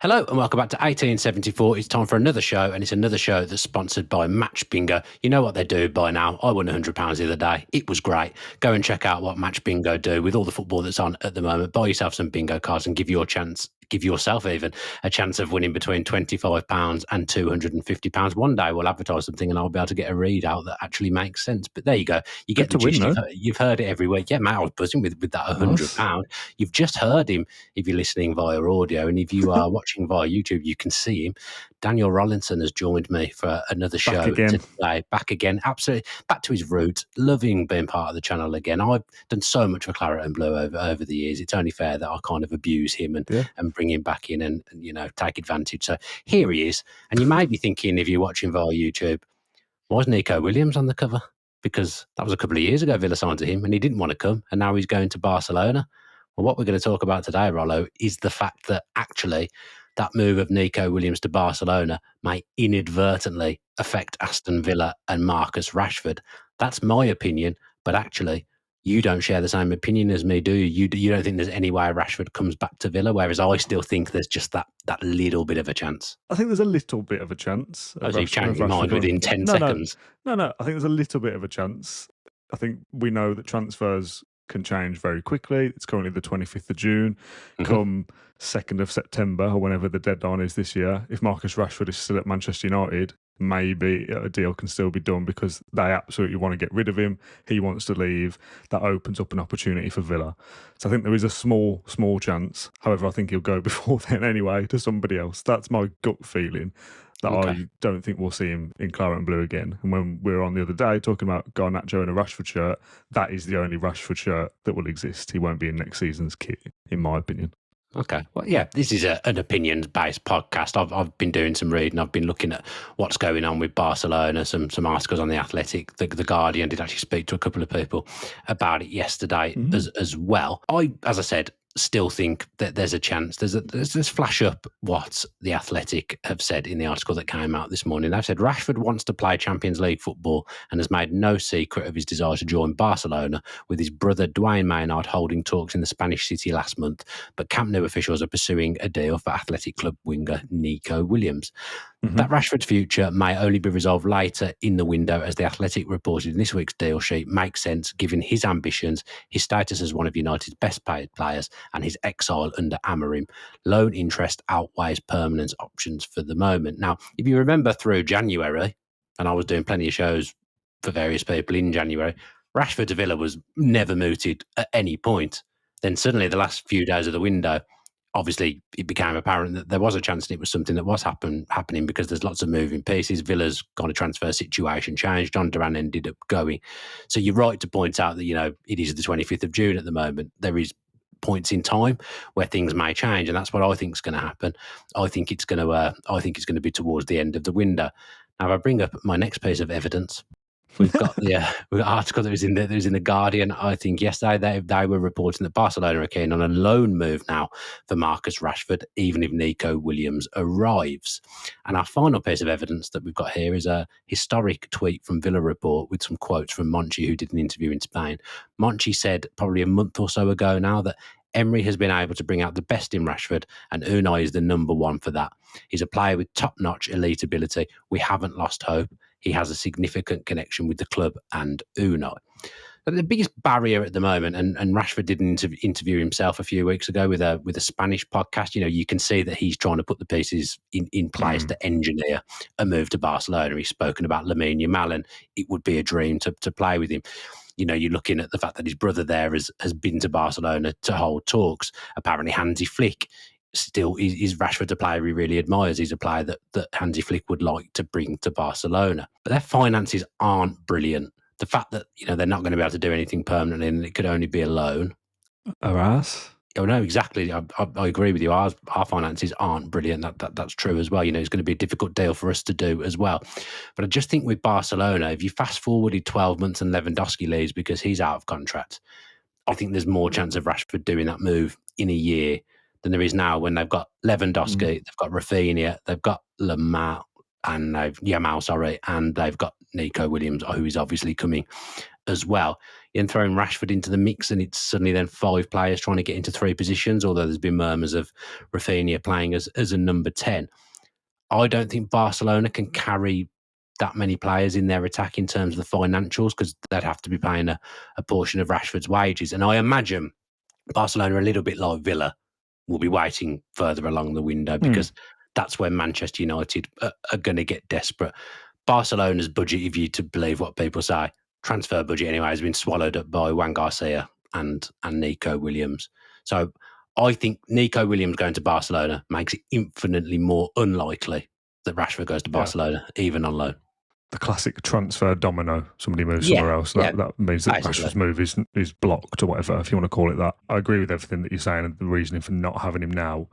Hello and welcome back to 1874. It's time for another show, and it's another show that's sponsored by Match Bingo. You know what they do by now. I won £100 the other day. It was great. Go and check out what Match Bingo do with all the football that's on at the moment. Buy yourself some bingo cards and give yourself even a chance of winning between £25 and £250. One day we'll advertise something and I'll be able to get a readout that actually makes sense. But there you go. You get Good the to gist. win, You've heard it every week. Yeah, mate, I was buzzing with that £100. You've just heard him if you're listening via audio, and if you are watching via YouTube, you can see him. Daniel Rolinson has joined me for another show today. Back again, absolutely back to his roots, loving being part of the channel again. I've done so much for Claret and Blue over the years. It's only fair that I kind of abuse him and bring him back in and take advantage. So here he is. And you may be thinking, if you're watching via YouTube, why is Nico Williams on the cover? Because that was a couple of years ago Villa signed to him and he didn't want to come, and now he's going to Barcelona. Well, what we're going to talk about today, Rollo, is the fact that actually that move of Nico Williams to Barcelona may inadvertently affect Aston Villa and Marcus Rashford. That's my opinion, but actually you don't share the same opinion as me, do you? You don't think there's any way Rashford comes back to Villa, whereas I still think there's just that little bit of a chance. I think there's a little bit of a chance. As you've changed your mind within 10 seconds. No, I think there's a little bit of a chance. I think we know that transfers can change very quickly. It's currently the 25th of June. Come 2nd of September, or whenever the deadline is this year, if Marcus Rashford is still at Manchester United, maybe a deal can still be done because they absolutely want to get rid of him. He wants to leave. That opens up an opportunity for Villa. So I think there is a small chance. However, I think he'll go before then anyway to somebody else. That's my gut feeling. I don't think we'll see him in Claret and Blue again. And when we were on the other day talking about Garnacho in a Rashford shirt, that is the only Rashford shirt that will exist. He won't be in next season's kit, in my opinion. Okay. Well, yeah, this is an opinions-based podcast. I've been doing some reading. I've been looking at what's going on with Barcelona, some articles on The Athletic. The Guardian did actually speak to a couple of people about it yesterday as well. As I said, still think that there's a chance. Let's flash up what The Athletic have said in the article that came out this morning. They've said Rashford wants to play Champions League football and has made no secret of his desire to join Barcelona, with his brother Dwayne Maynard holding talks in the Spanish city last month. But Camp Nou officials are pursuing a deal for Athletic Club winger Nico Williams. That Rashford's future may only be resolved later in the window, as The Athletic reported in this week's deal sheet makes sense given his ambitions, his status as one of United's best paid players, and his exile under Amorim. Loan interest outweighs permanence options for the moment. Now, if you remember through January, and I was doing plenty of shows for various people in January, Rashford to Villa was never mooted at any point. Then suddenly the last few days of the window, obviously it became apparent that there was a chance and it was something that was happening because there's lots of moving pieces. Villa's kind of transfer situation changed. John Duran ended up going. So you're right to point out that, it is the 25th of June at the moment. There is points in time where things may change, and that's what I think is going to happen. I think it's going to be towards the end of the window. Now, if I bring up my next piece of evidence, we've got the article that was in the Guardian. I think yesterday they were reporting that Barcelona are keen on a loan move now for Marcus Rashford, even if Nico Williams arrives. And our final piece of evidence that we've got here is a historic tweet from Villa Report with some quotes from Monchi, who did an interview in Spain. Monchi said probably a month or so ago now that Emery has been able to bring out the best in Rashford, and Unai is the number one for that. He's a player with top-notch elite ability. We haven't lost hope. He has a significant connection with the club and Unai. But the biggest barrier at the moment, and Rashford did an interview himself a few weeks ago with a Spanish podcast. You can see that he's trying to put the pieces in place to engineer a move to Barcelona. He's spoken about Lamine Yamal, and it would be a dream to play with him. You're looking at the fact that his brother there has been to Barcelona to hold talks. Apparently, Hansi Flick still is Rashford a player he really admires. He's a player that Hansi Flick would like to bring to Barcelona. But their finances aren't brilliant. The fact that, they're not going to be able to do anything permanently and it could only be a loan. Aras? Oh, no, exactly. I agree with you. Our finances aren't brilliant. That's true as well. It's going to be a difficult deal for us to do as well. But I just think with Barcelona, if you fast forwarded 12 months and Lewandowski leaves because he's out of contract, I think there's more chance of Rashford doing that move in a year than there is now, when they've got Lewandowski, they've got Rafinha, they've got Yamal, and they've got Nico Williams, who is obviously coming as well. And throwing Rashford into the mix, and it's suddenly then 5 players trying to get into 3 positions, although there's been murmurs of Rafinha playing as a number 10. I don't think Barcelona can carry that many players in their attack in terms of the financials, because they'd have to be paying a portion of Rashford's wages. And I imagine Barcelona, a little bit like Villa, will be waiting further along the window, because that's where Manchester United are going to get desperate. Barcelona's budget, if you to believe what people say, transfer budget anyway, has been swallowed up by Juan Garcia and Nico Williams. So I think Nico Williams going to Barcelona makes it infinitely more unlikely that Rashford goes to Barcelona, even on loan. The classic transfer domino. Somebody moves somewhere else. That means that Rashford's move is blocked or whatever, if you want to call it that. I agree with everything that you're saying and the reasoning for not having him now.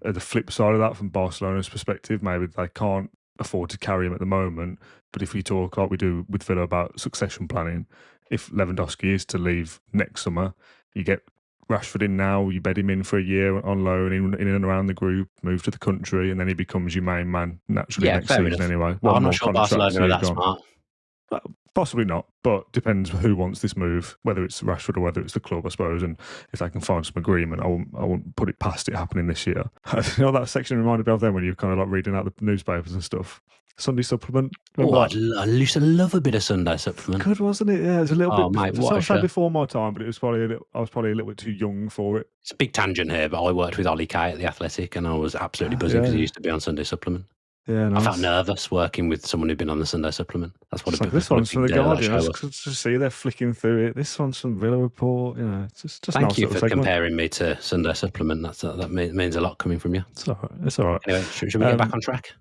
The flip side of that, from Barcelona's perspective, maybe they can't afford to carry him at the moment. But if you talk like we do with Villa about succession planning, if Lewandowski is to leave next summer, you get Rashford in now, you bed him in for a year on loan in and around the group, move to the country, and then he becomes your main man naturally next season enough. Anyway. I'm not sure Barcelona are that smart. Possibly not, but depends who wants this move, whether it's Rashford or whether it's the club, I suppose. And if they can find some agreement, I won't put it past it happening this year. You know, that section reminded me of then when you're kind of like reading out the newspapers and stuff. Sunday supplement. I used to love a bit of Sunday supplement. Good, wasn't it? Yeah, it was a little bit. Mate, I say before my time, but I was probably a little bit too young for it. It's a big tangent here, but I worked with Ollie Kay at the Athletic, and I was absolutely buzzing because he used to be on Sunday supplement. Yeah, nice. I felt nervous working with someone who'd been on the Sunday supplement. That's what this one's from the Guardian. Just see they're flicking through it. This one's from Villa Report. You know, it's just thank you for comparing me to Sunday supplement. That means a lot coming from you. It's all right. It's all right. Anyway, should we get back on track?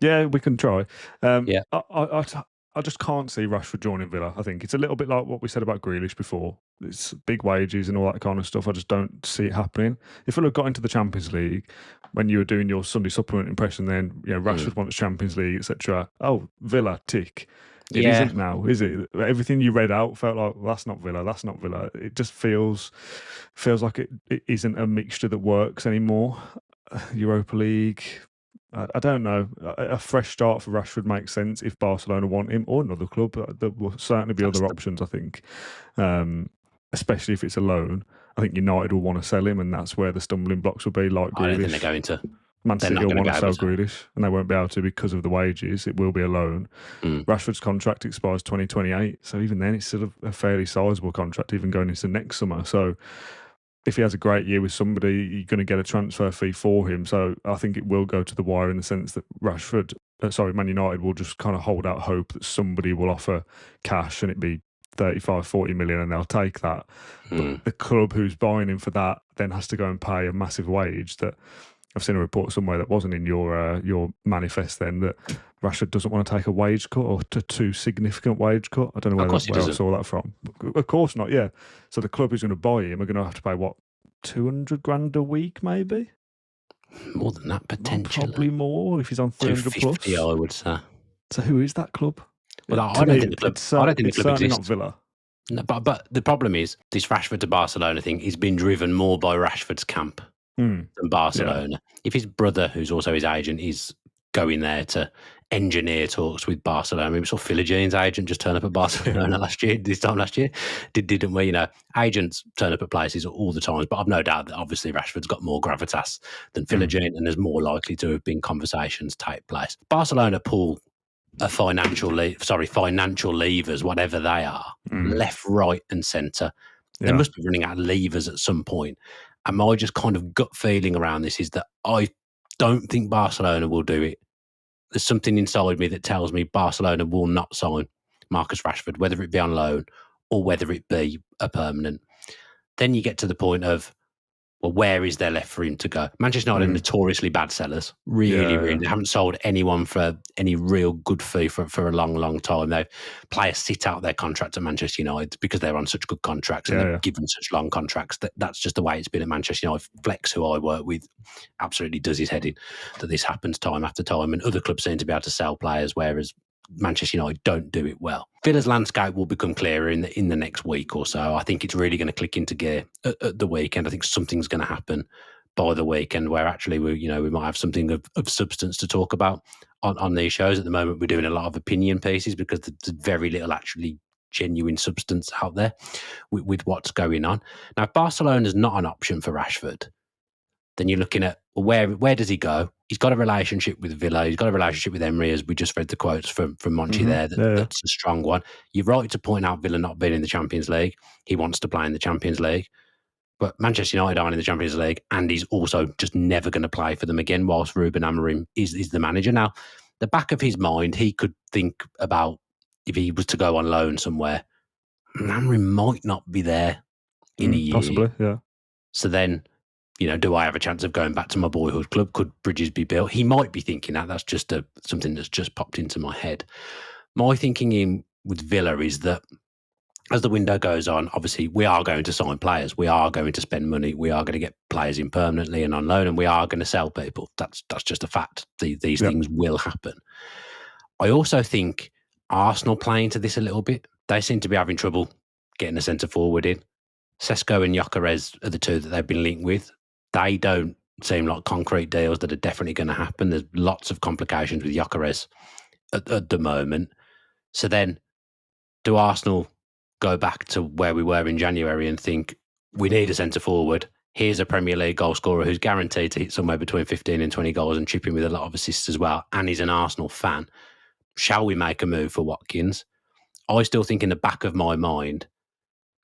Yeah, we can try. I just can't see Rashford joining Villa. I think it's a little bit like what we said about Grealish before. It's big wages and all that kind of stuff. I just don't see it happening. If Villa got into the Champions League, when you were doing your Sunday supplement impression, then Rashford wants Champions League, etc. Oh, Villa, tick. It isn't now, is it? Everything you read out felt like, well, that's not Villa. That's not Villa. It just feels like it isn't a mixture that works anymore. Europa League. I don't know. A fresh start for Rashford makes sense if Barcelona want him, or another club. There will certainly be other options, I think, especially if it's a loan. I think United will want to sell him, and that's where the stumbling blocks will be, like Grealish. I don't think they're going to. Man City will want to sell Grealish, and they won't be able to because of the wages. It will be a loan. Rashford's contract expires 2028, so even then it's sort of a fairly sizable contract, even going into next summer. So if he has a great year with somebody, you're going to get a transfer fee for him. So I think it will go to the wire in the sense that Man United will just kind of hold out hope that somebody will offer cash and it'd be 35, 40 million and they'll take that. But the club who's buying him for that then has to go and pay a massive wage that I've seen a report somewhere that wasn't in your manifest then, that Rashford doesn't want to take a wage cut or a too significant wage cut. I don't know where I saw that from. Of course not, yeah. So the club who's going to buy him are going to have to pay, what, 200 grand a week maybe? More than that, potentially. Probably more if he's on 300 plus. I would say. So who is that club? Well, I don't think the club certainly exists. Not Villa. No, but the problem is, this Rashford to Barcelona thing is being driven more by Rashford's camp than Barcelona. Yeah. If his brother, who's also his agent, is going there to engineer talks with Barcelona, we saw Philigine's agent just turn up at Barcelona this time last year, didn't we? Agents turn up at places all the time, but I've no doubt that obviously Rashford's got more gravitas than Philigine, and there's more likely to have been conversations take place. Barcelona pull financial levers, whatever they are, left, right, and centre. They must be running out of levers at some point. And my just kind of gut feeling around this is that I don't think Barcelona will do it. There's something inside me that tells me Barcelona will not sign Marcus Rashford, whether it be on loan or whether it be a permanent. Then you get to the point of, well, where is there left for him to go? Manchester United are notoriously bad sellers. Really. They haven't sold anyone for any real good fee for a long, long time. Players sit out their contract at Manchester United because they're on such good contracts and they're given such long contracts. That's just the way it's been at Manchester United. Flex, who I work with, absolutely does his head in that this happens time after time, and other clubs seem to be able to sell players, whereas Manchester United don't do it well. Villa's landscape will become clearer in the next week or so. I think it's really going to click into gear at the weekend. I think something's going to happen by the weekend where actually we might have something of substance to talk about on these shows. At the moment, we're doing a lot of opinion pieces because there's very little actually genuine substance out there with what's going on. Now, if Barcelona's not an option for Rashford, then you're looking at, well, where does he go? He's got a relationship with Villa. He's got a relationship with Emery, as we just read the quotes from Monchi there. That's a strong one. You're right to point out Villa not being in the Champions League. He wants to play in the Champions League. But Manchester United aren't in the Champions League, and he's also just never going to play for them again whilst Ruben Amorim is the manager. Now, the back of his mind, he could think about if he was to go on loan somewhere, Amorim might not be there in a year. Possibly, yeah. So then, do I have a chance of going back to my boyhood club? Could bridges be built? He might be thinking that. That's just something that's just popped into my head. My thinking with Villa is that as the window goes on, obviously we are going to sign players. We are going to spend money. We are going to get players in permanently and on loan, and we are going to sell people. That's just a fact. These things will happen. I also think Arsenal play into this a little bit. They seem to be having trouble getting a centre forward in. Sesko and Gyökeres are the two that they've been linked with. They don't seem like concrete deals that are definitely going to happen. There's lots of complications with Gyökeres at the moment. So then, do Arsenal go back to where we were in January and think, we need a centre forward? Here's a Premier League goal scorer who's guaranteed to hit somewhere between 15 and 20 goals and chip in with a lot of assists as well, and he's an Arsenal fan. Shall we make a move for Watkins? I still think in the back of my mind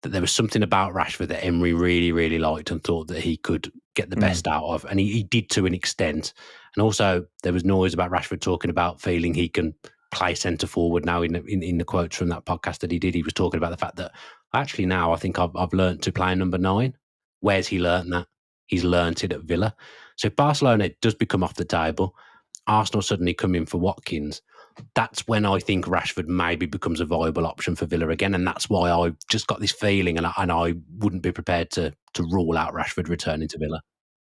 that there was something about Rashford that Emery really, really liked and thought that he could get the best out of. And he did to an extent. And also there was noise about Rashford talking about feeling he can play centre forward now. In the quotes from that podcast that he did, he was talking about the fact that actually now I think I've learned to play number 9. Where's he learned that? He's learned it at Villa. So if Barcelona does become off the table, Arsenal suddenly come in for Watkins, that's when I think Rashford maybe becomes a viable option for Villa again. And that's why I just got this feeling, and I wouldn't be prepared to rule out Rashford returning to Villa.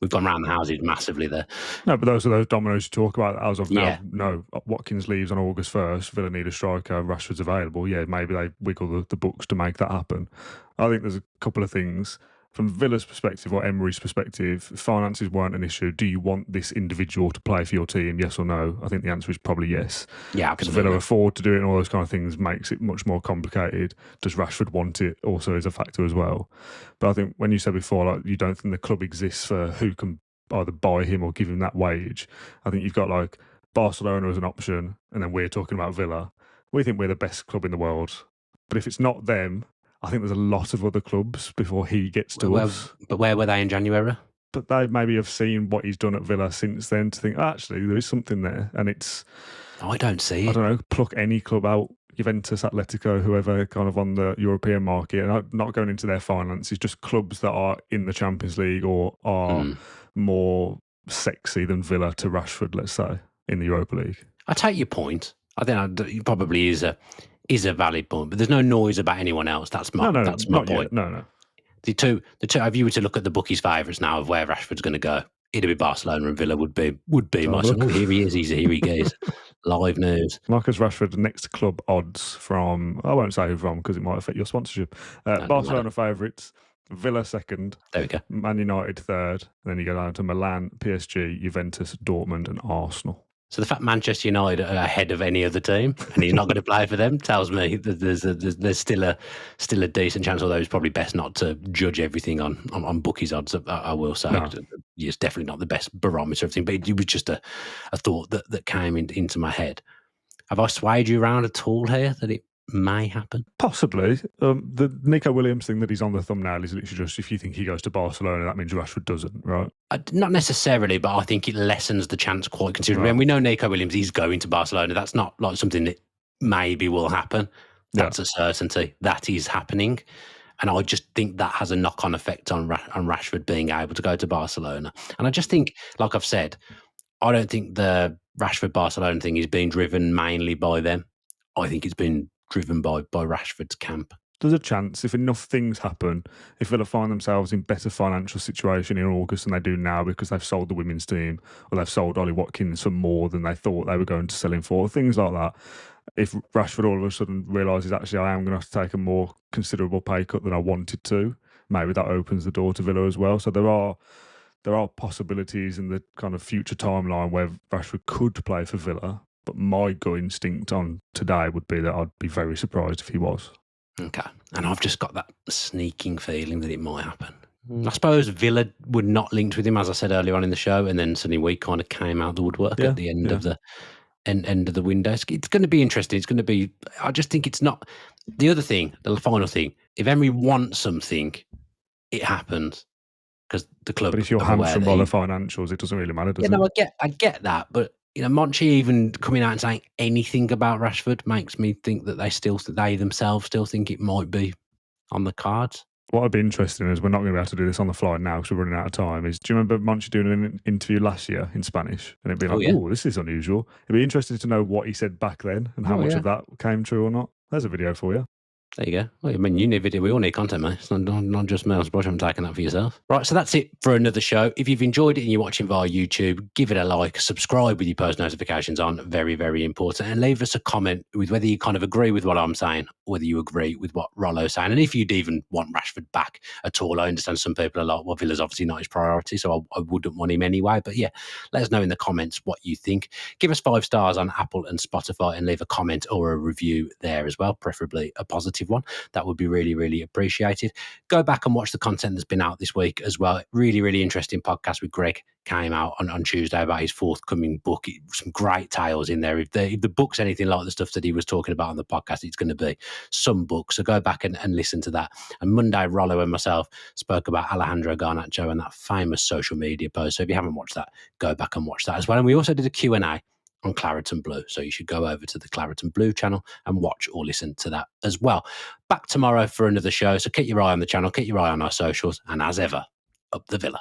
We've gone round the houses massively there. No, but those are those dominoes you talk about as of now. No, Watkins leaves on August 1st. Villa need a striker. Rashford's available. Yeah, maybe they wiggle the books to make that happen. I think there's a couple of things. From Villa's perspective or Emery's perspective, finances weren't an issue. Do you want this individual to play for your team, yes or no? I think the answer is probably yes. Yeah, absolutely. Can Villa afford to do it and all those kind of things makes it much more complicated. Does Rashford want it also is a factor as well. But I think when you said before, like, you don't think the club exists for who can either buy him or give him that wage. I think you've got like Barcelona as an option, and then we're talking about Villa. We think we're the best club in the world. But if it's not them, I think there's a lot of other clubs before he gets to us. But where were they in January? But they maybe have seen what he's done at Villa since then to think, actually, there is something there. And it's... I don't see it. I don't know, pluck any club out, Juventus, Atletico, whoever kind of on the European market, and I'm not going into their finances, just clubs that are in the Champions League or are more sexy than Villa to Rashford, let's say, in the Europa League. I take your point. I think it probably is a valid point, but there's no noise about anyone else. That's my point. Yet. No. The two. If you were to look at the bookies' favourites now of where Rashford's going to go, it'd be Barcelona and Villa would be my son. Oh, here he is. Here he goes. Live news. Marcus Rashford next club odds from, I won't say who from because it might affect your sponsorship. Barcelona favourites, Villa second. There we go. Man United third. And then you go down to Milan, PSG, Juventus, Dortmund, and Arsenal. So the fact Manchester United are ahead of any other team and he's not going to play for them tells me that there's still a decent chance, although it's probably best not to judge everything on bookies odds, I will say. No. It's definitely not the best barometer of things, but it was just a thought that came into my head. Have I swayed you around at all here that it may happen? Possibly. The Nico Williams thing that he's on the thumbnail is literally just if you think he goes to Barcelona, that means Rashford doesn't, right? Not necessarily, but I think it lessens the chance quite considerably. Right. And we know Nico Williams is going to Barcelona. That's not like something that maybe will happen. That's a certainty. That is happening. And I just think that has a knock-on effect on Rashford being able to go to Barcelona. And I just think, like I've said, I don't think the Rashford-Barcelona thing is being driven mainly by them. I think it's been driven by Rashford's camp. There's a chance if enough things happen, if Villa find themselves in better financial situation in August than they do now because they've sold the women's team or they've sold Ollie Watkins for more than they thought they were going to sell him for, things like that. If Rashford all of a sudden realises actually I am going to have to take a more considerable pay cut than I wanted to, maybe that opens the door to Villa as well. So there are possibilities in the kind of future timeline where Rashford could play for Villa. But my gut instinct on today would be that I'd be very surprised if he was. Okay. And I've just got that sneaking feeling that it might happen. I suppose Villa were not linked with him, as I said earlier on in the show, and then suddenly we kind of came out the woodwork Yeah, at the end yeah. of the end of the window. It's going to be interesting. It's going to be. I just think it's not. The other thing, the final thing, if Emery wants something, it happens because the club But if you're are aware hamstrung that by the he. financials, it doesn't really matter, does Yeah, it? no, I get that, but Monchi even coming out and saying anything about Rashford makes me think that they themselves still think it might be on the cards. What would be interesting is we're not going to be able to do this on the fly now because we're running out of time. Do you remember Monchi doing an interview last year in Spanish? And it'd be like, Yeah. oh, this is unusual. It'd be interesting to know what he said back then and how much of that came true or not. There's a video for you. There you go. Well, I mean, you need video. We all need content, mate. It's not just me. I'm surprised you haven't taken that for yourself. Right, so that's it for another show. If you've enjoyed it and you're watching via YouTube, give it a like, subscribe with your post notifications on. Very, very important. And leave us a comment with whether you kind of agree with what I'm saying, or whether you agree with what Rollo's saying. And if you'd even want Rashford back at all, I understand some people are like, well, Villa's obviously not his priority, so I wouldn't want him anyway. But yeah, let us know in the comments what you think. Give us 5 stars on Apple and Spotify and leave a comment or a review there as well, preferably a positive one. That would be really, really appreciated. Go back and watch the content that's been out this week as well. Really, really interesting podcast with Greg came out on Tuesday about his forthcoming book. Some great tales in there. If the book's anything like the stuff that he was talking about on the podcast, it's going to be some book. So go back and listen to that. And Monday, Rollo and myself spoke about Alejandro Garnacho and that famous social media post. So if you haven't watched that, go back and watch that as well. And we also did a Q&A on Claret and Blue. So you should go over to the Claret and Blue channel and watch or listen to that as well. Back tomorrow for another show. So keep your eye on the channel, keep your eye on our socials, and as ever, up the Villa.